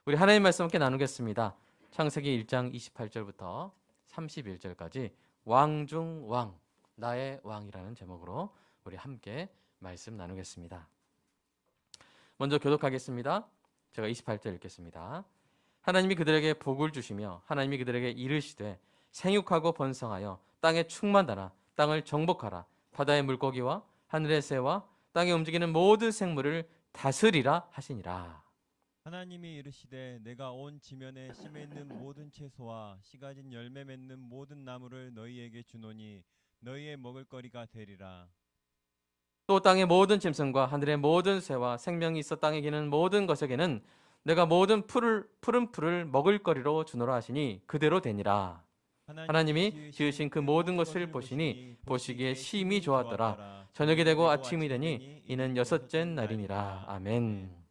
우리 하나님 말씀 함께 나누겠습니다. 창세기 1장 28절부터 31절까지 왕 중 왕, 나의 왕이라는 제목으로 우리 함께 말씀 나누겠습니다. 먼저 교독하겠습니다. 제가 28절 읽겠습니다. 하나님이 그들에게 복을 주시며 하나님이 그들에게 이르시되 생육하고 번성하여 땅에 충만하라. 땅을 정복하라. 바다의 물고기와 하늘의 새와 땅에 움직이는 모든 생물을 다스리라 하시니라. 하나님이 이르시되 내가 온 지면에 심에 있는 모든 채소와 씨 가진 열매 맺는 모든 나무를 너희에게 주노니 너희의 먹을거리가 되리라. 또 땅의 모든 짐승과 하늘의 모든 새와 생명이 있어 땅에 기는 모든 것에게는 내가 모든 푸른 풀을 먹을거리로 주노라 하시니 그대로 되니라. 하나님이 지으신 그 모든 것을 보시니 보시기에 심히 좋았더라. 저녁이 되고 아침이 되니 이는 여섯째 날이니라. 아멘.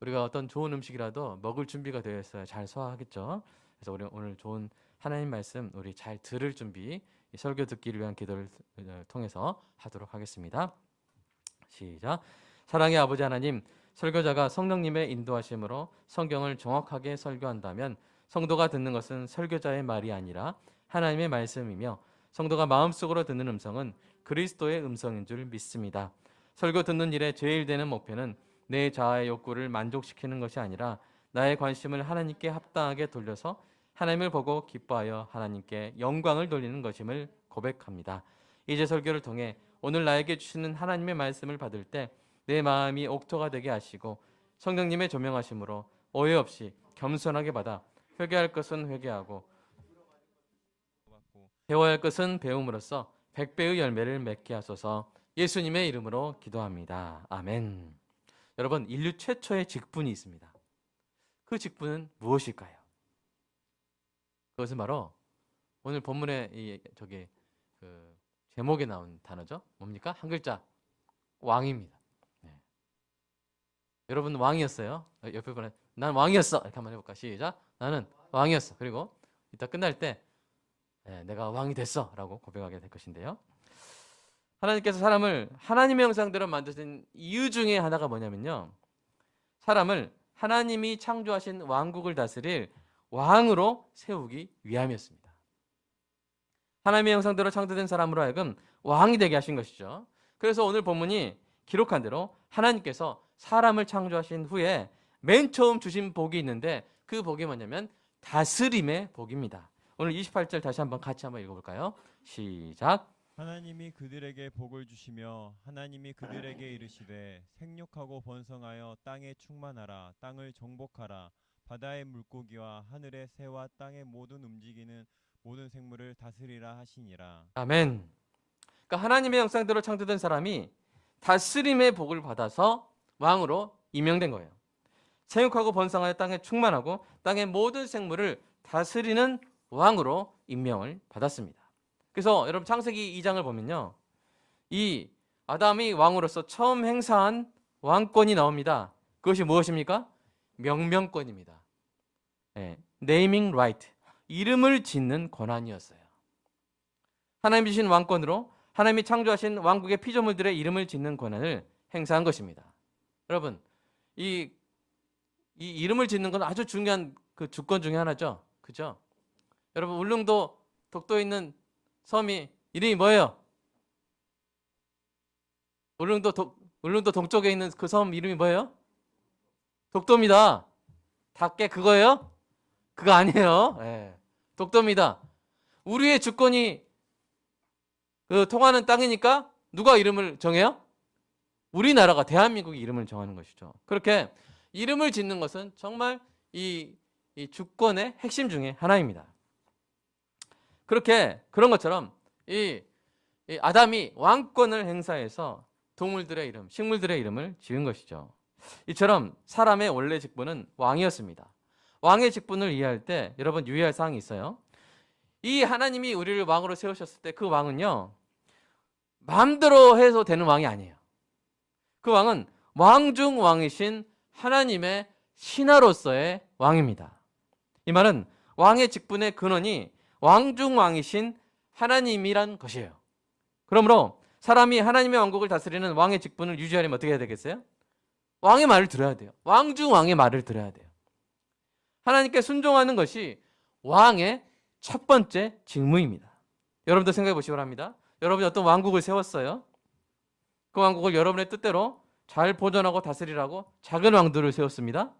우리가 어떤 좋은 음식이라도 먹을 준비가 되어 있어야 잘 소화하겠죠. 그래서 우리 오늘 좋은 하나님 말씀 우리 잘 들을 준비, 이 설교 듣기를 위한 기도를 통해서 하도록 하겠습니다. 시작. 사랑의 아버지 하나님, 설교자가 성령님의 인도하심으로 성경을 정확하게 설교한다면 성도가 듣는 것은 설교자의 말이 아니라 하나님의 말씀이며 성도가 마음속으로 듣는 음성은 그리스도의 음성인 줄 믿습니다. 설교 듣는 일에 제일 되는 목표는 내 자아의 욕구를 만족시키는 것이 아니라 나의 관심을 하나님께 합당하게 돌려서 하나님을 보고 기뻐하여 하나님께 영광을 돌리는 것임을 고백합니다. 이제 설교를 통해 오늘 나에게 주시는 하나님의 말씀을 받을 때 내 마음이 옥토가 되게 하시고 성령님의 조명하심으로 오해 없이 겸손하게 받아 회개할 것은 회개하고 배워야 할 것은 배움으로써 100배의 열매를 맺게 하소서. 예수님의 이름으로 기도합니다. 아멘. 여러분, 인류 최초의 직분이 있습니다. 그 직분은 무엇일까요? 그것은 바로 오늘 본문의 제목에 나온 단어죠. 뭡니까? 한 글자, 왕입니다. 네. 여러분 왕이었어요? 옆에 분은 난 왕이었어. 이렇게 한번 해볼까? 시작. 나는 왕이었어. 그리고 이따 끝날 때 내가 왕이 됐어 라고 고백하게 될 것인데요. 하나님께서 사람을 하나님의 형상대로 만드신 이유 중에 하나가 뭐냐면요, 사람을 하나님이 창조하신 왕국을 다스릴 왕으로 세우기 위함이었습니다. 하나님의 형상대로 창조된 사람으로 하여금 왕이 되게 하신 것이죠. 그래서 오늘 본문이 기록한 대로 하나님께서 사람을 창조하신 후에 맨 처음 주신 복이 있는데 그 복이 뭐냐면 다스림의 복입니다. 오늘 28절 다시 한번 같이 한번 읽어볼까요? 시작. 하나님이 그들에게 복을 주시며 하나님이 그들에게 이르시되 생육하고 번성하여 땅에 충만하라. 땅을 정복하라. 바다의 물고기와 하늘의 새와 땅의 모든 움직이는 모든 생물을 다스리라 하시니라. 아멘. 그러니까 하나님의 형상대로 창조된 사람이 다스림의 복을 받아서 왕으로 임명된 거예요. 생육하고 번성하여 땅에 충만하고 땅의 모든 생물을 다스리는 왕으로 임명을 받았습니다. 그래서 여러분 창세기 2장을 보면요, 이 아담이 왕으로서 처음 행사한 왕권이 나옵니다. 그것이 무엇입니까? 명명권입니다. 네이밍 라이트, 이름을 짓는 권한이었어요. 하나님 주신 왕권으로 하나님이 창조하신 왕국의 피조물들의 이름을 짓는 권한을 행사한 것입니다. 여러분, 이 이름을 짓는 건 아주 중요한 그 주권 중에 하나죠. 그죠? 여러분, 울릉도 독도에 있는 섬이 이름이 뭐예요? 울릉도 동쪽에 있는 그 섬 이름이 뭐예요? 독도입니다. 닭게 그거예요? 그거 아니에요. 독도입니다. 우리의 주권이 통하는 땅이니까 누가 이름을 정해요? 우리나라가, 대한민국이 이름을 정하는 것이죠. 그렇게 이름을 짓는 것은 정말 이 주권의 핵심 중에 하나입니다. 그런 것처럼 이 아담이 왕권을 행사해서 동물들의 이름, 식물들의 이름을 지은 것이죠. 이처럼 사람의 원래 직분은 왕이었습니다. 왕의 직분을 이해할 때 여러분 유의할 사항이 있어요. 이 하나님이 우리를 왕으로 세우셨을 때 그 왕은요, 마음대로 해서 되는 왕이 아니에요. 그 왕은 왕 중 왕이신 하나님의 신하로서의 왕입니다. 이 말은 왕의 직분의 근원이 왕 중 왕이신 하나님이란 것이에요. 그러므로 사람이 하나님의 왕국을 다스리는 왕의 직분을 유지하려면 어떻게 해야 되겠어요? 왕의 말을 들어야 돼요. 왕 중 왕의 말을 들어야 돼요. 하나님께 순종하는 것이 왕의 첫 번째 직무입니다. 여러분도 생각해 보시기 바랍니다. 여러분이 어떤 왕국을 세웠어요. 그 왕국을 여러분의 뜻대로 잘 보존하고 다스리라고 작은 왕들을 세웠습니다.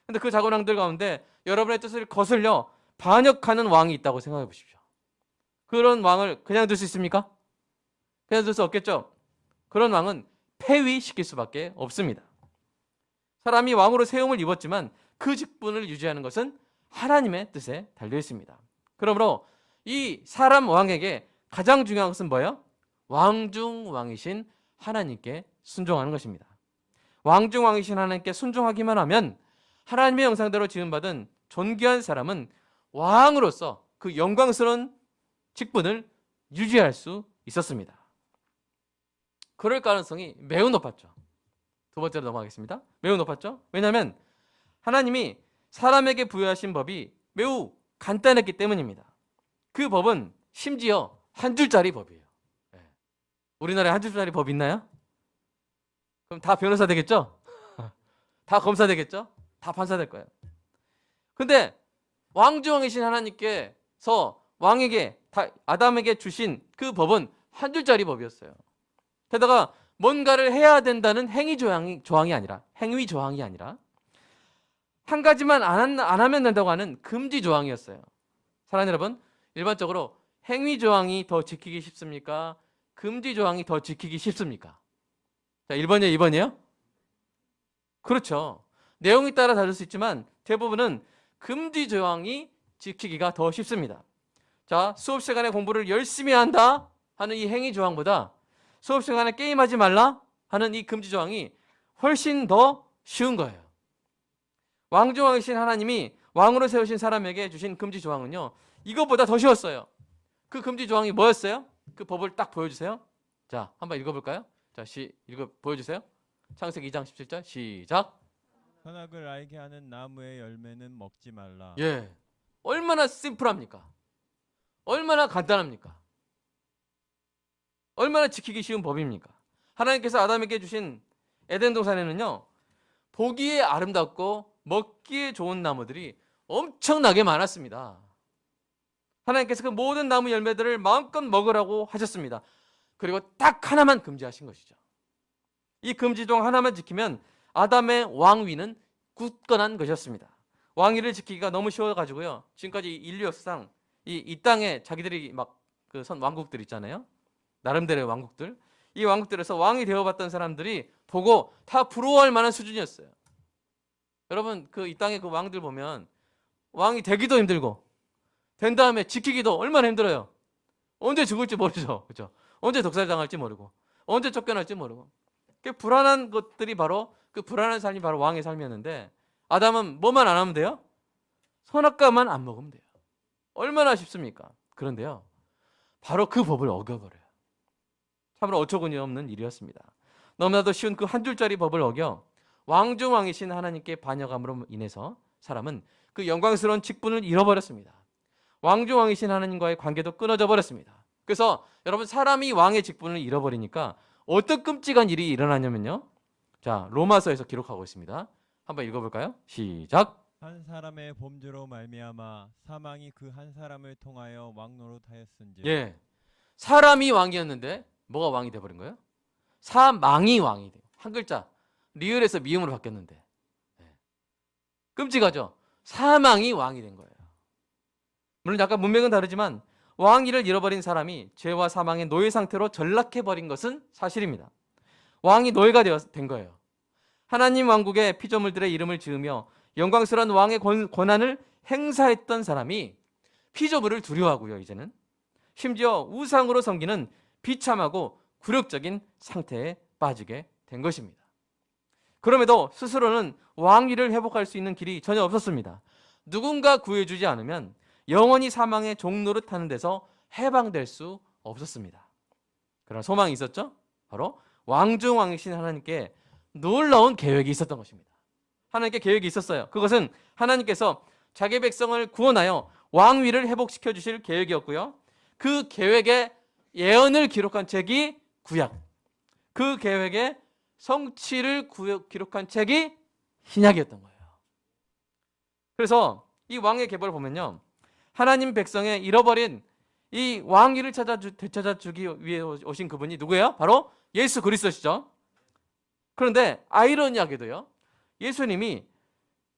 근데 그 작은 왕들 가운데 여러분의 뜻을 거슬려 반역하는 왕이 있다고 생각해 보십시오. 그런 왕을 그냥 둘 수 있습니까? 그냥 둘 수 없겠죠? 그런 왕은 폐위시킬 수밖에 없습니다. 사람이 왕으로 세움을 입었지만 그 직분을 유지하는 것은 하나님의 뜻에 달려 있습니다. 그러므로 이 사람 왕에게 가장 중요한 것은 뭐예요? 왕중 왕이신 하나님께 순종하는 것입니다. 왕중 왕이신 하나님께 순종하기만 하면 하나님의 형상대로 지음받은 존귀한 사람은 왕으로서 그 영광스러운 직분을 유지할 수 있었습니다. 그럴 가능성이 매우 높았죠. 두 번째로 넘어가겠습니다. 매우 높았죠. 왜냐하면 하나님이 사람에게 부여하신 법이 매우 간단했기 때문입니다. 그 법은 심지어 한 줄짜리 법이에요. 우리나라에 한 줄짜리 법 있나요? 그럼 다 변호사 되겠죠? 다 검사 되겠죠? 다 판사 될 거예요. 근데 왕중왕이신 하나님께서 왕에게 아담에게 주신 그 법은 한 줄짜리 법이었어요. 게다가 뭔가를 해야 된다는 행위 조항이 아니라 행위 조항이 아니라 한 가지만 안 하면 된다고 하는 금지 조항이었어요. 사랑하는 여러분, 일반적으로 행위 조항이 더 지키기 쉽습니까? 금지 조항이 더 지키기 쉽습니까? 자, 1번이에요, 2번이에요? 그렇죠. 내용에 따라 다를 수 있지만 대부분은 금지 조항이 지키기가 더 쉽습니다. 자, 수업 시간에 공부를 열심히 한다 하는 이 행위 조항보다 수업 시간에 게임하지 말라 하는 이 금지 조항이 훨씬 더 쉬운 거예요. 왕중왕이신 하나님이 왕으로 세우신 사람에게 주신 금지 조항은요, 이것보다 더 쉬웠어요. 그 금지 조항이 뭐였어요? 그 법을 딱 보여주세요. 자, 한번 읽어볼까요? 자, 보여주세요. 창세기 2장 17절 시작. 선악을 알게 하는 나무의 열매는 먹지 말라. 예, 얼마나 심플합니까? 얼마나 간단합니까? 얼마나 지키기 쉬운 법입니까? 하나님께서 아담에게 주신 에덴 동산에는요, 보기에 아름답고 먹기에 좋은 나무들이 엄청나게 많았습니다. 하나님께서 그 모든 나무 열매들을 마음껏 먹으라고 하셨습니다. 그리고 딱 하나만 금지하신 것이죠. 이 금지 중 하나만 지키면 아담의 왕위는 굳건한 것이었습니다. 왕위를 지키기가 너무 쉬워가지고요, 지금까지 인류 역사상 이 땅에 자기들이 막 그 왕국들 있잖아요. 나름대로의 왕국들. 이 왕국들에서 왕이 되어봤던 사람들이 보고 다 부러워할 만한 수준이었어요. 여러분, 이 땅의 그 왕들 보면 왕이 되기도 힘들고 된 다음에 지키기도 얼마나 힘들어요. 언제 죽을지 모르죠. 그렇죠? 언제 독살당할지 모르고 언제 쫓겨날지 모르고. 그 불안한 것들이 바로 그 불안한 삶이 바로 왕의 삶이었는데 아담은 뭐만 안 하면 돼요? 선악과만 안 먹으면 돼요. 얼마나 쉽습니까? 그런데요, 바로 그 법을 어겨버려요. 참으로 어처구니 없는 일이었습니다. 너무나도 쉬운 그 한 줄짜리 법을 어겨 왕중왕이신 하나님께 반역함으로 인해서 사람은 그 영광스러운 직분을 잃어버렸습니다. 왕중왕이신 하나님과의 관계도 끊어져 버렸습니다. 그래서 여러분, 사람이 왕의 직분을 잃어버리니까 어떤 끔찍한 일이 일어나냐면요, 자, 로마서에서 기록하고 있습니다. 한번 읽어볼까요? 시작. 한 사람의 범죄로 말미암아 사망이 그 한 사람을 통하여 왕노릇하였은지. 예, 사람이 왕이었는데 뭐가 왕이 돼버린 거예요? 사망이 왕이 돼요. 한 글자 리을에서 미음으로 바뀌었는데, 끔찍하죠? 사망이 왕이 된 거예요. 물론 약간 문맥은 다르지만 왕위를 잃어버린 사람이 죄와 사망의 노예 상태로 전락해버린 것은 사실입니다. 왕이 노예가 된 거예요. 하나님 왕국의 피조물들의 이름을 지으며 영광스러운 왕의 권한을 행사했던 사람이 피조물을 두려워하고요, 이제는 심지어 우상으로 섬기는 비참하고 굴욕적인 상태에 빠지게 된 것입니다. 그럼에도 스스로는 왕위를 회복할 수 있는 길이 전혀 없었습니다. 누군가 구해주지 않으면 영원히 사망의 종노릇하는 데서 해방될 수 없었습니다. 그러나 소망이 있었죠. 바로 왕중왕이신 하나님께 놀라운 계획이 있었던 것입니다. 하나님께 계획이 있었어요. 그것은 하나님께서 자기 백성을 구원하여 왕위를 회복시켜 주실 계획이었고요, 그 계획의 예언을 기록한 책이 구약, 그 계획의 성취를 기록한 책이 신약이었던 거예요. 그래서 이 왕의 계보를 보면요, 하나님 백성의 잃어버린 이 왕위를 되찾아주기 위해 오신 그분이 누구예요? 바로 예수 그리스도시죠. 그런데 아이러니하게도요, 예수님이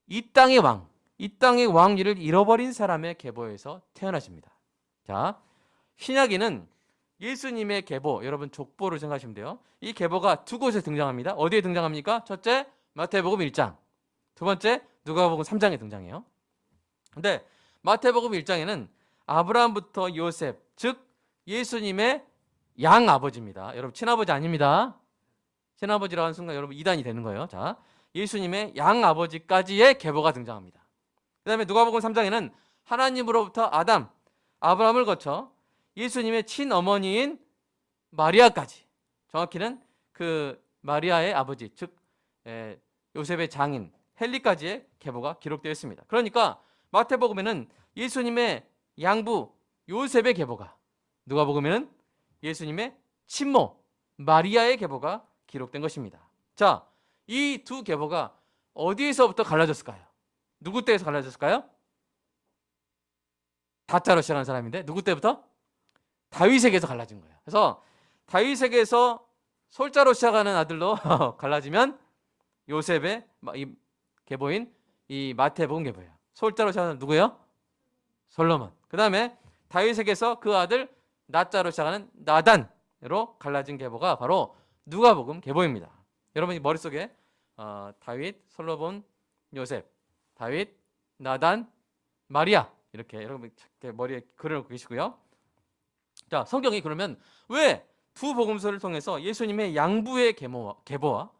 이 땅의 왕, 이 땅의 왕위를 잃어버린 사람의 계보에서 태어나십니다. 자, 신약에는 예수님의 계보, 여러분 족보를 생각하시면 돼요. 이 계보가 두 곳에 등장합니다. 어디에 등장합니까? 첫째, 마태복음 1장. 두 번째, 누가복음 3장에 등장해요. 근데 마태복음 1장에는 아브라함부터 요셉, 즉 예수님의 양아버지입니다. 여러분 친아버지 아닙니다. 친아버지라고 하는 순간 여러분 이단이 되는 거예요. 자, 예수님의 양아버지까지의 계보가 등장합니다. 그 다음에 누가복음 3장에는 하나님으로부터 아브라함을 거쳐 예수님의 친어머니인 마리아까지, 정확히는 그 마리아의 아버지, 즉 요셉의 장인 헬리까지의 계보가 기록되어 있습니다. 그러니까 마태복음에는 예수님의 양부 요셉의 계보가, 누가복음에는 예수님의 친모 마리아의 계보가 기록된 것입니다. 자, 이 두 계보가 어디에서부터 갈라졌을까요? 누구 때에서 갈라졌을까요? 다자로 시작하는 사람인데 누구 때부터? 다윗에게서 갈라진 거예요. 그래서 다윗에게서 솔자로 시작하는 아들로 갈라지면 요셉의 이 계보인 이 마태복음 계보예요. 솔자로 시작하는 누구예요? 솔로몬. 그 다음에 다윗에게서 그 아들 나자로 시작하는 나단으로 갈라진 계보가 바로 누가복음 계보입니다. 여러분이 머릿속에 다윗, 솔로몬, 요셉, 다윗, 나단, 마리아 이렇게 여러분 머리에 그려놓고 계시고요. 자, 성경이 그러면 왜 두 복음서를 통해서 예수님의 양부의 계보와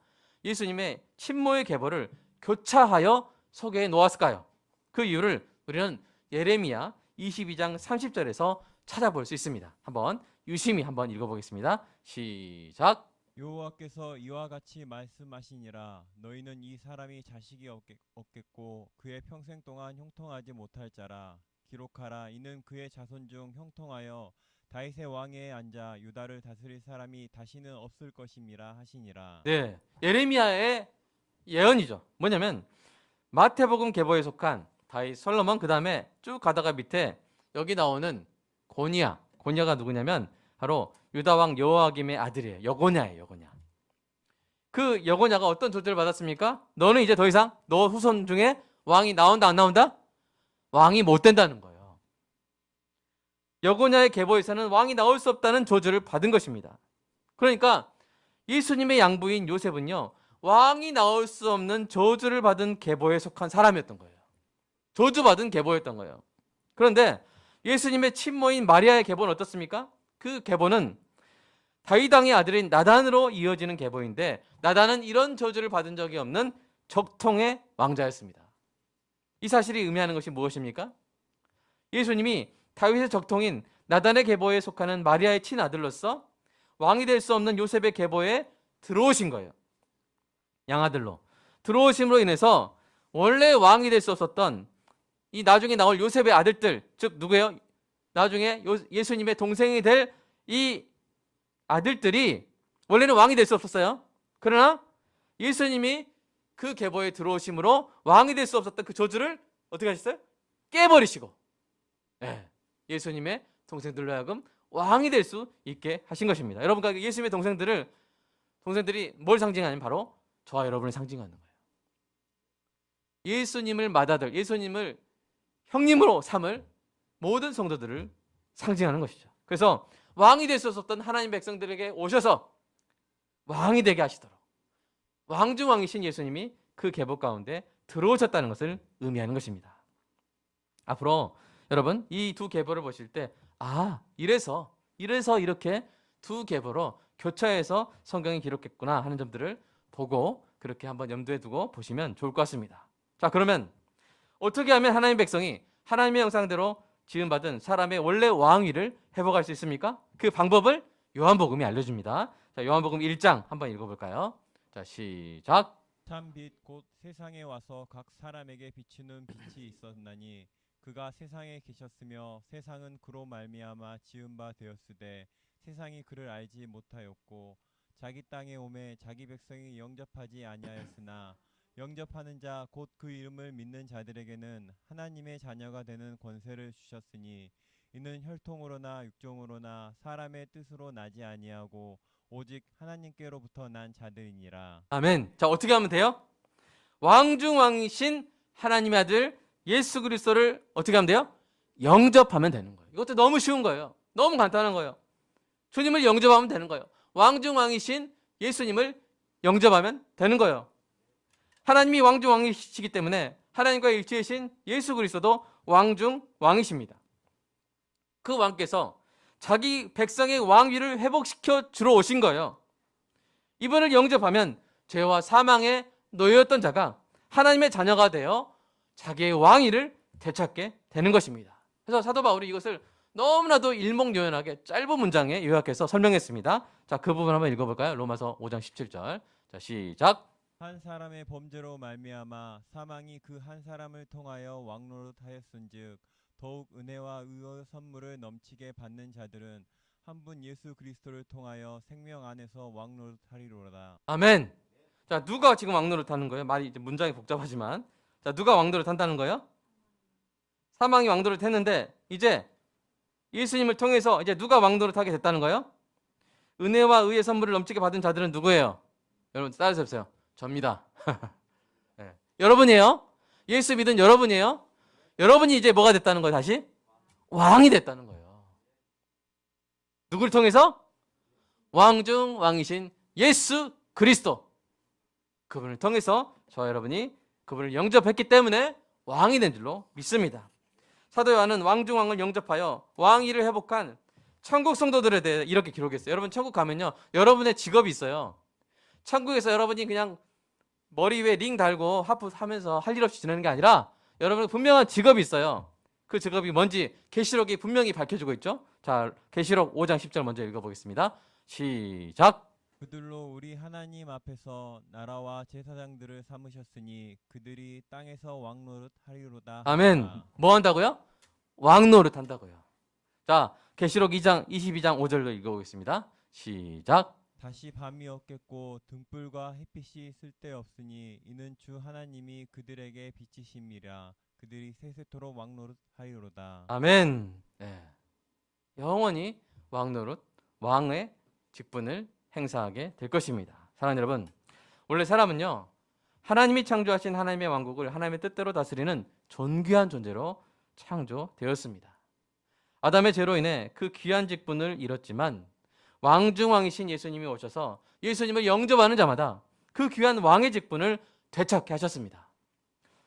예수님의 친모의 계보를 교차하여 소개해 놓았을까요? 그 이유를 우리는 예레미야 22장 30절에서 찾아볼 수 있습니다. 한번 유심히 한번 읽어보겠습니다. 시작. 여호와께서 이와 같이 말씀하시니라. 너희는 이 사람이 자식이 없겠고 그의 평생 동안 형통하지 못할 자라. 기록하라. 이는 그의 자손 중 형통하여 다윗의 왕위에 앉아 유다를 다스릴 사람이 다시는 없을 것임이라 하시니라. 네, 예레미야의 예언이죠. 뭐냐면 마태복음 계보에 속한 다윗, 솔로몬, 그 다음에 쭉 가다가 밑에 여기 나오는 고니야가 누구냐면 바로 유다 왕 여호와김의 아들이에요. 여고냐예요. 여고냐. 그 여고냐가 어떤 조절을 받았습니까? 너는 이제 더 이상 너 후손 중에 왕이 나온다 안 나온다? 왕이 못 된다는 거예요. 여고냐의 계보에서는 왕이 나올 수 없다는 저주를 받은 것입니다. 그러니까 예수님의 양부인 요셉은요, 왕이 나올 수 없는 저주를 받은 계보에 속한 사람이었던 거예요. 저주받은 계보였던 거예요. 그런데 예수님의 친모인 마리아의 계보는 어떻습니까? 그 계보는 다윗 왕의 아들인 나단으로 이어지는 계보인데, 나단은 이런 저주를 받은 적이 없는 적통의 왕자였습니다. 이 사실이 의미하는 것이 무엇입니까? 예수님이 다윗의 적통인 나단의 계보에 속하는 마리아의 친아들로서 왕이 될 수 없는 요셉의 계보에 들어오신 거예요. 양아들로 들어오심으로 인해서 원래 왕이 될 수 없었던 이 나중에 나올 요셉의 아들들, 즉 누구예요? 나중에 예수님의 동생이 될 이 아들들이 원래는 왕이 될 수 없었어요. 그러나 예수님이 그 계보에 들어오심으로 왕이 될 수 없었던 그 저주를 어떻게 하셨어요? 깨버리시고, 예수님의 동생들로 하여금 왕이 될 수 있게 하신 것입니다. 여러분, 예수님의 동생들이 뭘 상징하냐면 바로 저와 여러분을 상징하는 거예요. 예수님을 맏아들, 예수님을 형님으로 삼을 모든 성도들을 상징하는 것이죠. 그래서 왕이 될 수 없었던 하나님 백성들에게 오셔서 왕이 되게 하시도록 왕중왕이신 예수님이 그 계보 가운데 들어오셨다는 것을 의미하는 것입니다. 앞으로 여러분 이 두 계보를 보실 때 이래서 이렇게 두 계보로 교차해서 성경이 기록했구나 하는 점들을 보고 그렇게 한번 염두에 두고 보시면 좋을 것 같습니다. 자, 그러면 어떻게 하면 하나님 백성이 하나님의 형상대로 지음받은 사람의 원래 왕위를 회복할 수 있습니까? 그 방법을 요한복음이 알려줍니다. 자, 요한복음 1장 한번 읽어볼까요? 자, 시작. 참 빛 곧 세상에 와서 각 사람에게 비추는 빛이 있었나니 그가 세상에 계셨으며 세상은 그로 말미암아 지은 바 되었으되 세상이 그를 알지 못하였고 자기 땅에 오매 자기 백성이 영접하지 아니하였으나 영접하는 자 곧 그 이름을 믿는 자들에게는 하나님의 자녀가 되는 권세를 주셨으니 이는 혈통으로나 육종으로나 사람의 뜻으로 나지 아니하고 오직 하나님께로부터 난 자들이니라. 아멘. 자, 어떻게 하면 돼요? 왕중왕이신 하나님의 아들 예수 그리스도를 어떻게 하면 돼요? 영접하면 되는 거예요. 이것도 너무 쉬운 거예요. 너무 간단한 거예요. 주님을 영접하면 되는 거예요. 왕중왕이신 예수님을 영접하면 되는 거예요. 하나님이 왕중왕이시기 때문에 하나님과 일치하신 예수 그리스도도 왕중왕이십니다. 그 왕께서 자기 백성의 왕위를 회복시켜 주러 오신 거예요. 이분을 영접하면 죄와 사망에 놓여있던 자가 하나님의 자녀가 되어 자기의 왕위를 되찾게 되는 것입니다. 그래서 사도 바울이 이것을 너무나도 일목요연하게 짧은 문장에 요약해서 설명했습니다. 자, 그 부분 한번 읽어볼까요? 로마서 5장 17절. 자, 시작. 한 사람의 범죄로 말미암아 사망이 그 한 사람을 통하여 왕노릇하였은즉 더욱 은혜와 의의 선물을 넘치게 받는 자들은 한 분 예수 그리스도를 통하여 생명 안에서 왕노릇하리로다. 아멘. 자, 누가 지금 왕노릇 하는 거예요? 말이 이제 문장이 복잡하지만. 자, 누가 왕노릇 한다는 거예요? 사망이 왕노릇 했는데 이제 예수님을 통해서 이제 누가 왕노릇 하게 됐다는 거예요? 은혜와 의의 선물을 넘치게 받은 자들은 누구예요? 여러분 따라서 해보세요. 접니다. 네. 여러분이에요. 예수 믿은 여러분이에요. 여러분이 이제 뭐가 됐다는 거예요? 다시? 왕이 됐다는 거예요. 누구를 통해서? 왕중 왕이신 예수 그리스도. 그분을 통해서 저와 여러분이 그분을 영접했기 때문에 왕이 된 줄로 믿습니다. 사도 요한은 왕중왕을 영접하여 왕위를 회복한 천국 성도들에 대해 이렇게 기록했어요. 여러분 천국 가면요, 여러분의 직업이 있어요. 천국에서 여러분이 그냥 머리 위에 링 달고 하프 하면서 할 일 없이 지내는 게 아니라 여러분 분명한 직업이 있어요. 그 직업이 뭔지 계시록이 분명히 밝혀주고 있죠. 자, 계시록 5장 10절 먼저 읽어보겠습니다. 시작. 그들로 우리 하나님 앞에서 나라와 제사장들을 삼으셨으니 그들이 땅에서 왕노릇하리로다. 아멘. 뭐 한다고요? 왕노릇 한다고요. 자, 계시록 2장 22장 5절로 읽어보겠습니다. 시작. 다시 밤이 없겠고 등불과 햇빛이 쓸데없으니 이는 주 하나님이 그들에게 빛이심이라. 그들이 세세토록 왕노릇하리로다. 아멘. 네. 영원히 왕노릇, 왕의 직분을 행사하게 될 것입니다. 사랑하는 여러분, 원래 사람은요, 하나님이 창조하신 하나님의 왕국을 하나님의 뜻대로 다스리는 존귀한 존재로 창조되었습니다. 아담의 죄로 인해 그 귀한 직분을 잃었지만 왕중왕이신 예수님이 오셔서 예수님을 영접하는 자마다 그 귀한 왕의 직분을 되찾게 하셨습니다.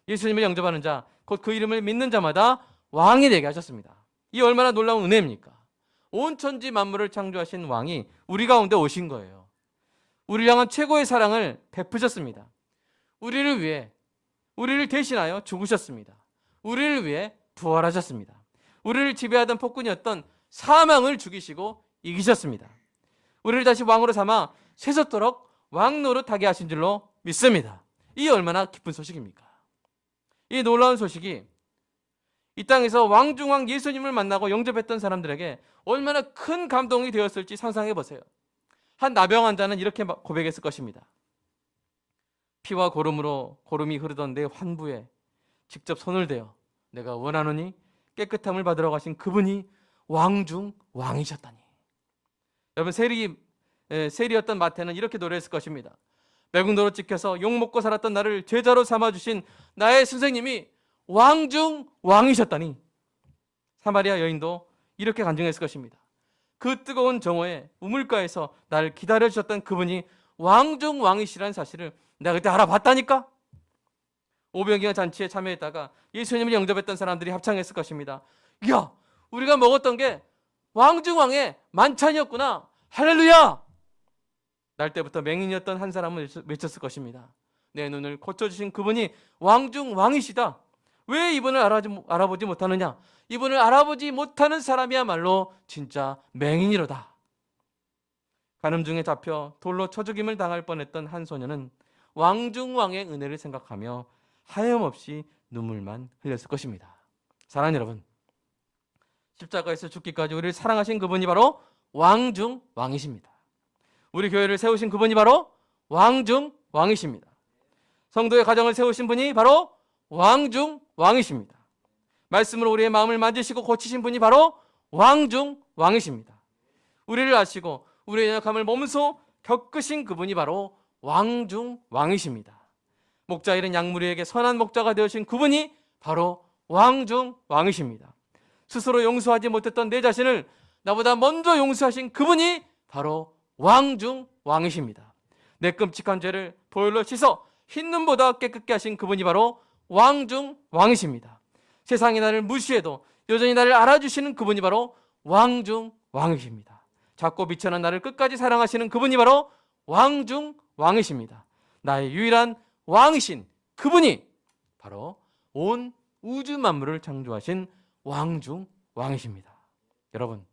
예수님을 영접하는 자, 곧 그 이름을 믿는 자마다 왕이 되게 하셨습니다. 이 얼마나 놀라운 은혜입니까? 온 천지 만물을 창조하신 왕이 우리 가운데 오신 거예요. 우리를 향한 최고의 사랑을 베푸셨습니다. 우리를 위해, 우리를 대신하여 죽으셨습니다. 우리를 위해 부활하셨습니다. 우리를 지배하던 폭군이었던 사망을 죽이시고 이기셨습니다. 우리를 다시 왕으로 삼아 세속토록 왕노릇하게 하신 줄로 믿습니다. 이 얼마나 기쁜 소식입니까? 이 놀라운 소식이 이 땅에서 왕중왕 예수님을 만나고 영접했던 사람들에게 얼마나 큰 감동이 되었을지 상상해 보세요. 한 나병 환자는 이렇게 고백했을 것입니다. 피와 고름이 흐르던 내 환부에 직접 손을 대어 내가 원하노니 깨끗함을 받으러 가신 그분이 왕중왕이셨다니. 여러분, 세리였던 마태는 이렇게 노래했을 것입니다. 매국노로 찍혀서 욕먹고 살았던 나를 제자로 삼아주신 나의 선생님이 왕중왕이셨다니. 사마리아 여인도 이렇게 간증했을 것입니다. 그 뜨거운 정오에 우물가에서 나를 기다려주셨던 그분이 왕중왕이시라는 사실을 내가 그때 알아봤다니까. 오병이어 잔치에 참여했다가 예수님을 영접했던 사람들이 합창했을 것입니다. 이야, 우리가 먹었던 게 왕중왕의 만찬이었구나. 할렐루야! 날 때부터 맹인이었던 한 사람은 외쳤을 것입니다. 내 눈을 고쳐주신 그분이 왕중왕이시다. 왜 이분을 알아보지 못하느냐? 이분을 알아보지 못하는 사람이야말로 진짜 맹인이로다. 간음 중에 잡혀 돌로 쳐 죽임을 당할 뻔했던 한 소녀는 왕중왕의 은혜를 생각하며 하염없이 눈물만 흘렸을 것입니다. 사랑하는 여러분, 십자가에서 죽기까지 우리를 사랑하신 그분이 바로 왕중왕이십니다. 우리 교회를 세우신 그분이 바로 왕중왕이십니다. 성도의 가정을 세우신 분이 바로 왕 중 왕이십니다. 말씀으로 우리의 마음을 만지시고 고치신 분이 바로 왕 중 왕이십니다. 우리를 아시고 우리의 연약함을 몸소 겪으신 그분이 바로 왕 중 왕이십니다. 목자 잃은 양무리에게 선한 목자가 되어신 그분이 바로 왕 중 왕이십니다. 스스로 용서하지 못했던 내 자신을 나보다 먼저 용서하신 그분이 바로 왕 중 왕이십니다. 내 끔찍한 죄를 보혈로 씻어 흰 눈보다 깨끗게 하신 그분이 바로 왕 중 왕이십니다. 세상이 나를 무시해도 여전히 나를 알아주시는 그분이 바로 왕 중 왕이십니다. 작고 비천한 나를 끝까지 사랑하시는 그분이 바로 왕 중 왕이십니다. 나의 유일한 왕이신 그분이 바로 온 우주 만물을 창조하신 왕 중 왕이십니다. 여러분,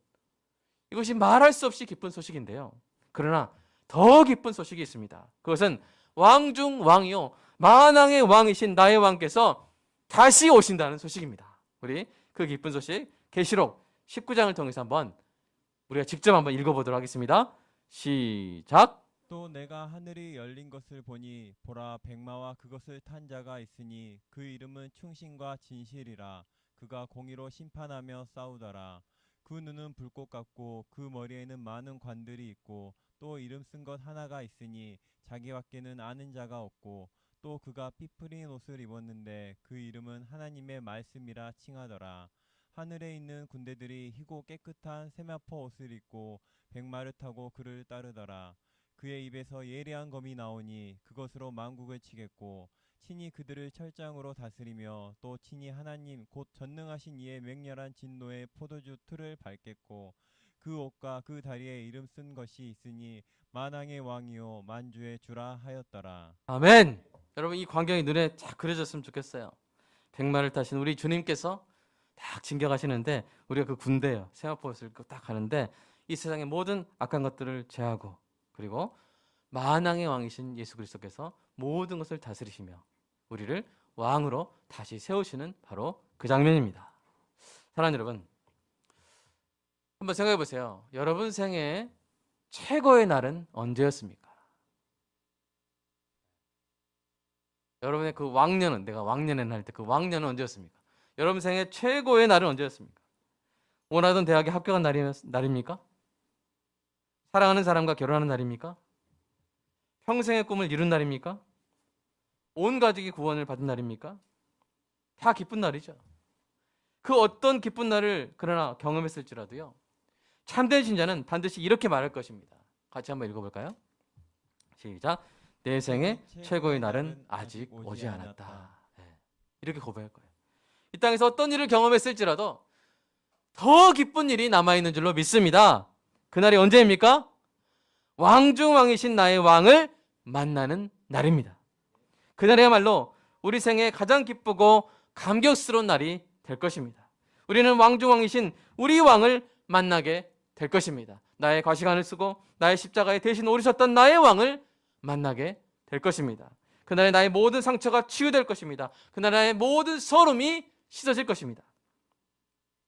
이것이 말할 수 없이 기쁜 소식인데요. 그러나 더 기쁜 소식이 있습니다. 그것은 왕 중 왕이요 만왕의 왕이신 나의 왕께서 다시 오신다는 소식입니다. 우리 그 기쁜 소식 계시록 19장을 통해서 우리가 직접 한번 읽어보도록 하겠습니다. 시작. 또 내가 하늘이 열린 것을 보니 보라 백마와 그것을 탄 자가 있으니 그 이름은 충신과 진실이라. 그가 공의로 심판하며 싸우더라. 그 눈은 불꽃 같고 그 머리에는 많은 관들이 있고 또 이름 쓴 것 하나가 있으니 자기밖에는 아는 자가 없고 또 그가 피 풀린 옷을 입었는데 그 이름은 하나님의 말씀이라 칭하더라. 하늘에 있는 군대들이 희고 깨끗한 세마포 옷을 입고 백마를 타고 그를 따르더라. 그의 입에서 예리한 검이 나오니 그것으로 만국을 치겠고 친히 그들을 철장으로 다스리며 또 친히 하나님 곧 전능하신 이의 맹렬한 진노의 포도주 틀을 밟겠고 그 옷과 그 다리에 이름 쓴 것이 있으니 만왕의 왕이요 만주의 주라 하였더라. 아멘. 여러분, 이 광경이 눈에 쫙 그려졌으면 좋겠어요. 백마를 타신 우리 주님께서 딱 진격하시는데 우리가 그 군대예요. 세마포옷을 딱 하는데 이 세상의 모든 악한 것들을 제하고 그리고 만왕의 왕이신 예수 그리스도께서 모든 것을 다스리시며 우리를 왕으로 다시 세우시는 바로 그 장면입니다. 사랑하는 여러분, 한번 생각해 보세요. 여러분 생애 최고의 날은 언제였습니까? 여러분의 그 왕년은, 내가 왕년에 할 때 그 왕년은 언제였습니까? 여러분 생애 최고의 날은 언제였습니까? 원하던 대학에 합격한 날입니까? 사랑하는 사람과 결혼하는 날입니까? 평생의 꿈을 이룬 날입니까? 온 가족이 구원을 받은 날입니까? 다 기쁜 날이죠. 그 어떤 기쁜 날을 그러나 경험했을지라도요, 참된 신자는 반드시 이렇게 말할 것입니다. 같이 한번 읽어볼까요? 시작. 내 생의 최고의 날은 아직 오지 않았다. 네. 이렇게 고백할 거예요. 이 땅에서 어떤 일을 경험했을지라도 더 기쁜 일이 남아있는 줄로 믿습니다. 그날이 언제입니까? 왕중왕이신 나의 왕을 만나는 날입니다. 그날이야말로 우리 생에 가장 기쁘고 감격스러운 날이 될 것입니다. 우리는 왕중왕이신 우리 왕을 만나게 될 것입니다. 나의 과시간을 쓰고 나의 십자가에 대신 오르셨던 나의 왕을 만나게 될 것입니다. 그날에 나의 모든 상처가 치유될 것입니다. 그날에 나의 모든 서름이 씻어질 것입니다.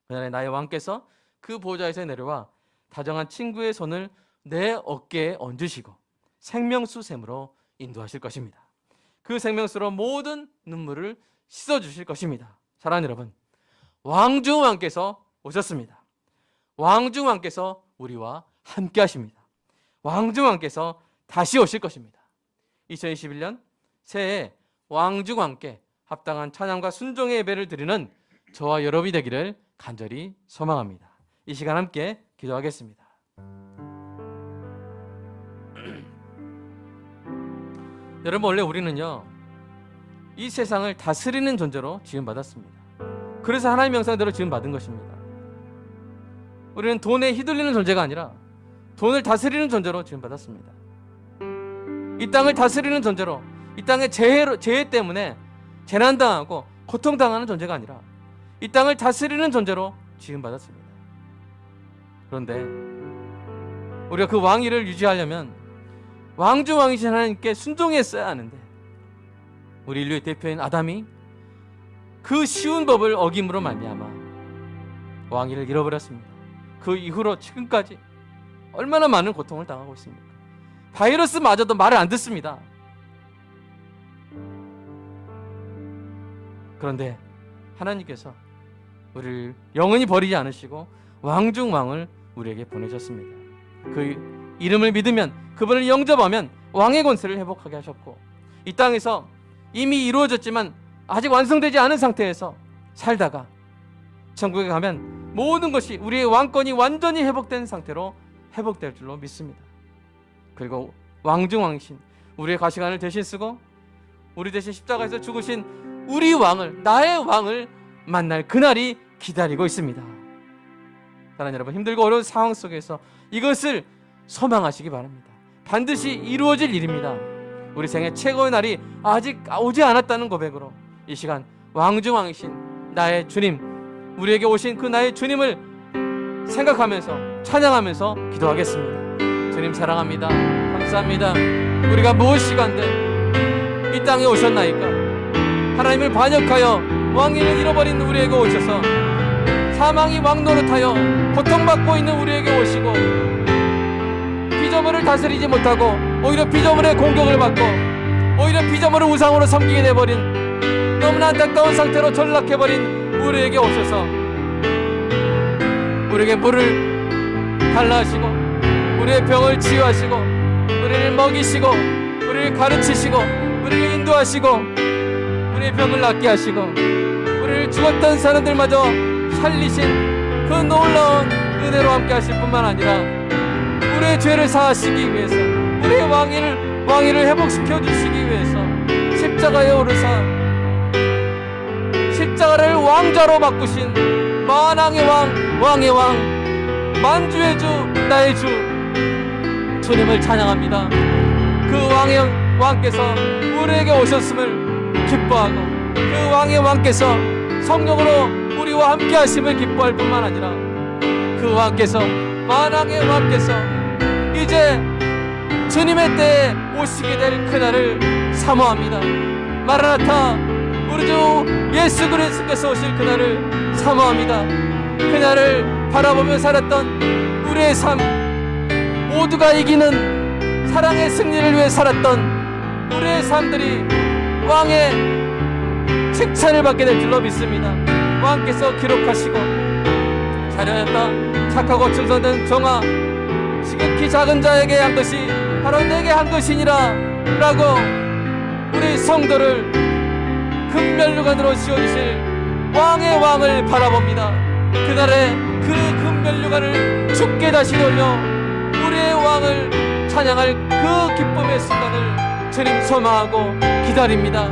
그날에 나의 왕께서 그 보좌에서 내려와 다정한 친구의 손을 내 어깨에 얹으시고 생명수 샘으로 인도하실 것입니다. 그 생명수로 모든 눈물을 씻어주실 것입니다. 사랑하는 여러분, 왕중왕께서 오셨습니다. 왕중왕께서 우리와 함께 하십니다. 왕중왕께서 다시 오실 것입니다. 2021년 새해 왕중왕께 합당한 찬양과 순종의 예배를 드리는 저와 여러분이 되기를 간절히 소망합니다. 이 시간 함께 기도하겠습니다. 여러분, 원래 우리는요, 이 세상을 다스리는 존재로 지음받았습니다. 그래서 하나님의 형상대로 지음받은 것입니다. 우리는 돈에 휘둘리는 존재가 아니라 돈을 다스리는 존재로 지음받았습니다. 이 땅을 다스리는 존재로, 이 땅의 재해 때문에 재난당하고 고통당하는 존재가 아니라 이 땅을 다스리는 존재로 지음받았습니다. 그런데 우리가 그 왕위를 유지하려면 왕중왕이신 하나님께 순종했어야 하는데 우리 인류의 대표인 아담이 그 쉬운 법을 어김으로 말미암아 왕위를 잃어버렸습니다. 그 이후로 지금까지 얼마나 많은 고통을 당하고 있습니까? 바이러스마저도 말을 안 듣습니다. 그런데 하나님께서 우리를 영원히 버리지 않으시고 왕중왕을 우리에게 보내셨습니다. 그 이름을 믿으면, 그분을 영접하면 왕의 권세를 회복하게 하셨고, 이 땅에서 이미 이루어졌지만 아직 완성되지 않은 상태에서 살다가 천국에 가면 모든 것이, 우리의 왕권이 완전히 회복된 상태로 회복될 줄로 믿습니다. 그리고 왕중왕이신 우리의 가시관을 대신 쓰고 우리 대신 십자가에서 죽으신 우리 왕을, 나의 왕을 만날 그날이 기다리고 있습니다. 사랑하는 여러분, 힘들고 어려운 상황 속에서 이것을 소망하시기 바랍니다. 반드시 이루어질 일입니다. 우리 생애 최고의 날이 아직 오지 않았다는 고백으로 이 시간 왕중왕이신 나의 주님, 우리에게 오신 그 나의 주님을 생각하면서 찬양하면서 기도하겠습니다. 주님 사랑합니다. 감사합니다. 우리가 무엇이간데 이 땅에 오셨나이까? 하나님을 반역하여 왕위를 잃어버린 우리에게 오셔서 사망이 왕노릇하여 고통받고 있는 우리에게 오시고, 피조물을 다스리지 못하고 오히려 피조물의 공격을 받고 오히려 피조물을 우상으로 섬기게 돼버린 너무나 안타까운 상태로 전락해버린 우리에게 오셔서 우리에게 물을 달라하시고 우리의 병을 치유하시고 우리를 먹이시고 우리를 가르치시고 우리를 인도하시고 우리의 병을 낫게 하시고 우리를 죽었던 사람들마저 살리신 그 놀라운 은혜로 함께 하실 뿐만 아니라 우리의 죄를 사하시기 위해서, 우리의 왕위를 회복시켜 주시기 위해서 십자가에 오르사 십자가를 왕좌로 바꾸신 만왕의 왕, 왕의 왕, 만주의 주, 나의 주 주님을 찬양합니다. 그 왕의 왕께서 우리에게 오셨음을 기뻐하고, 그 왕의 왕께서 성령으로 우리와 함께 하심을 기뻐할 뿐만 아니라 그 왕께서, 만왕의 왕께서 이제 주님의 때에 오시게 될 그날을 사모합니다. 마라나타, 우리 주 예수 그리스도께서 오실 그날을 사모합니다. 그날을 바라보며 살았던 우리의 삶, 모두가 이기는 사랑의 승리를 위해 살았던 우리의 삶들이 왕의 칭찬을 받게 될 줄로 믿습니다. 왕께서 기록하시고 잘하였다 착하고 충성된 종아, 지극히 작은 자에게 한 것이 바로 내게 한 것이니라 라고 우리 성도를 금면류관으로 씌워주실 왕의 왕을 바라봅니다. 그날에 그 금면류관을 주께 다시 돌려 우리의 왕을 찬양할 그 기쁨의 순간을 주님 소망하고 기다립니다.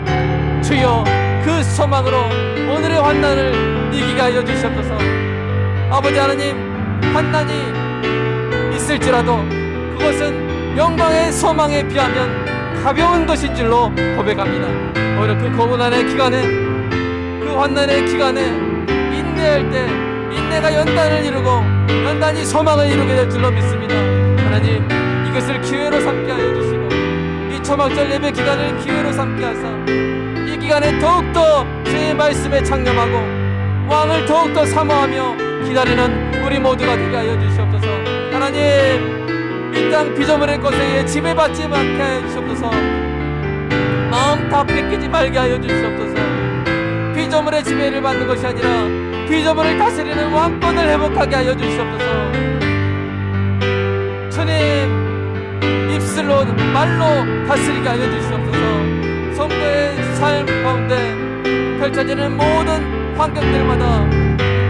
주여, 그 소망으로 오늘의 환난을 이기게 하여 주시옵소서. 아버지 하나님, 환난이 있을지라도 그것은 영광의 소망에 비하면 가벼운 것인 줄로 고백합니다. 오히려 그 고난의 기간에, 그 환난의 기간에 인내할 때 인내가 연단을 이루고 연단이 소망을 이루게 될 줄로 믿습니다. 하나님, 이것을 기회로 삼게 하여 주시고 이 초막절 예배 기간을 기회로 삼게 하사 이 기간에 더욱더 주의 말씀에 창념하고 왕을 더욱더 사모하며 기다리는 우리 모두가 되게 하여 주시옵소서. 하나님, 이 땅 피조물의 것에 지배받지 않게 하여 주시옵소서. 마음 다 뺏기지 말게 하여 주시옵소서. 피조물의 지배를 받는 것이 아니라 피조물을 다스리는 왕권을 회복하게 하여 주시옵소서. 주님, 입술로 말로 다스리게 하여 주시옵소서. 성도의 삶 가운데 펼쳐지는 모든 환경들마다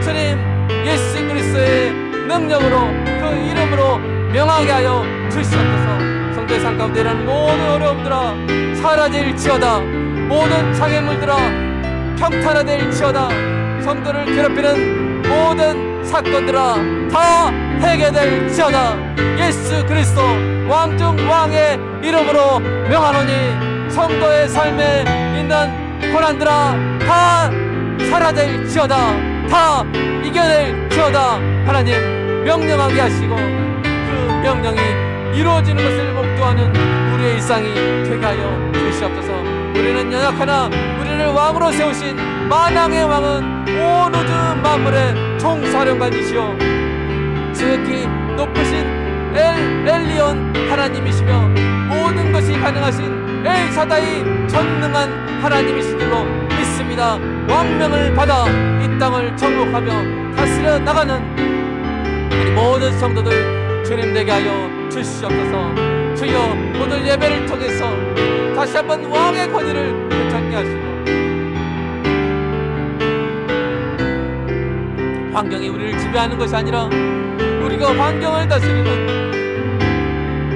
주님 예수 그리스도의 능력으로, 그 이름으로 명하게 하여 주시옵소서. 성도의 삶 가운데 일어나는 모든 어려움들아 사라질지어다. 모든 장애물들아 평탄화될지어다. 성도를 괴롭히는 모든 사건들아 다 해결될지어다. 예수 그리스도 왕중 왕의 이름으로 명하노니 성도의 삶에 있는 고난들아 다 사라질지어다. 다 이겨낼지어다. 하나님, 명령하게 하시고 그 명령이 이루어지는 것을 목도하는 우리의 일상이 되게 하여 주시옵소서. 우리는 연약하나 우리를 왕으로 세우신 만왕의 왕은 온 우주 만물의 총사령관이시오 지극히 높으신 엘리온 하나님이시며 모든 것이 가능하신 엘사다이 전능한 하나님이신 줄로 믿습니다. 감사합니다. 왕명을 받아 이 땅을 정복하며 다스려 나가는 우리 모든 성도들 주님 되게 하여 주시옵소서. 주여 오늘 예배를 통해서 다시 한번 왕의 권위를 되찾게 하시고 환경이 우리를 지배하는 것이 아니라 우리가 환경을 다스리는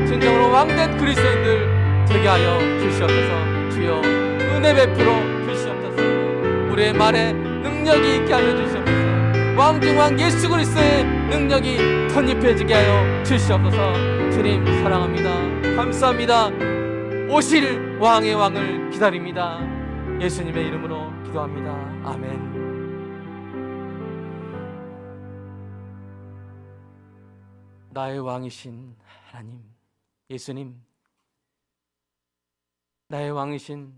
진정으로 왕된 그리스도인들 되게 하여 주시옵소서. 주여 은혜 베풀어 주시옵소서. 우리의 말에 능력이 있게 하여 주시옵소서. 왕중왕 예수 그리스도의 능력이 덧입혀지게 하여 주시옵소서. 주님 사랑합니다. 감사합니다. 오실 왕의 왕을 기다립니다. 예수님의 이름으로 기도합니다. 아멘. 나의 왕이신 하나님, 예수님, 나의 왕이신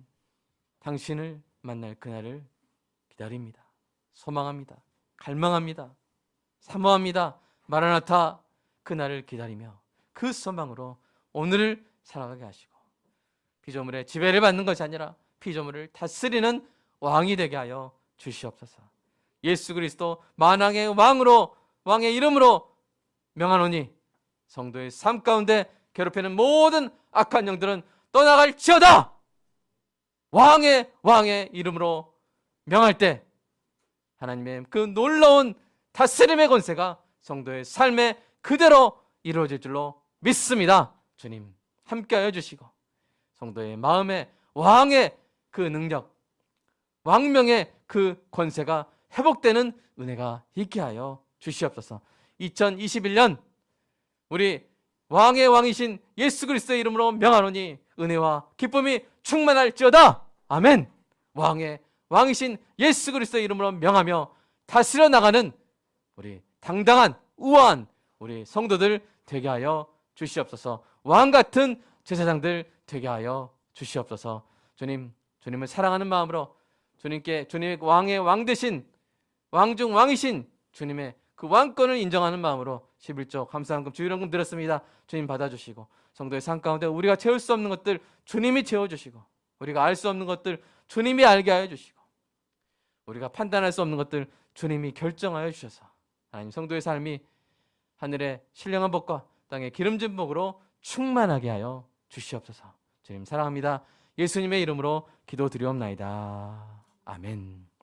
당신을 만날 그날을 기다립니다. 소망합니다. 갈망합니다. 사모합니다. 마라나타, 그날을 기다리며 그 소망으로 오늘을 살아가게 하시고 피조물의 지배를 받는 것이 아니라 피조물을 다스리는 왕이 되게 하여 주시옵소서. 예수 그리스도 만왕의 왕으로, 왕의 이름으로 명하노니 성도의 삶 가운데 괴롭히는 모든 악한 영들은 떠나갈지어다. 왕의 이름으로 명할 때 하나님의 그 놀라운 다스림의 권세가 성도의 삶에 그대로 이루어질 줄로 믿습니다. 주님 함께하여 주시고 성도의 마음에 왕의 그 능력, 왕명의 그 권세가 회복되는 은혜가 있게 하여 주시옵소서. 2021년 우리 왕의 왕이신 예수 그리스도의 이름으로 명하노니 은혜와 기쁨이 충만할지어다. 아멘. 왕의 왕이신 예수 그리스도의 이름으로 명하며 다스려 나가는 우리 당당한 우아한 우리 성도들 되게 하여 주시옵소서. 왕 같은 제사장들 되게 하여 주시옵소서. 주님을 사랑하는 마음으로 주님께 주님의 왕의 왕 되신 왕중 왕이신 주님의 그 왕권을 인정하는 마음으로 11조 감사한금 주일원금 드렸습니다. 주님 받아주시고 성도의 삶 가운데 우리가 채울 수 없는 것들 주님이 채워주시고 우리가 알 수 없는 것들 주님이 알게 하여 주시고 우리가 판단할 수 없는 것들 주님이 결정하여 주셔서 하나님 성도의 삶이 하늘의 신령한 복과 땅의 기름진 복으로 충만하게 하여 주시옵소서. 주님 사랑합니다. 예수님의 이름으로 기도드리옵나이다. 아멘.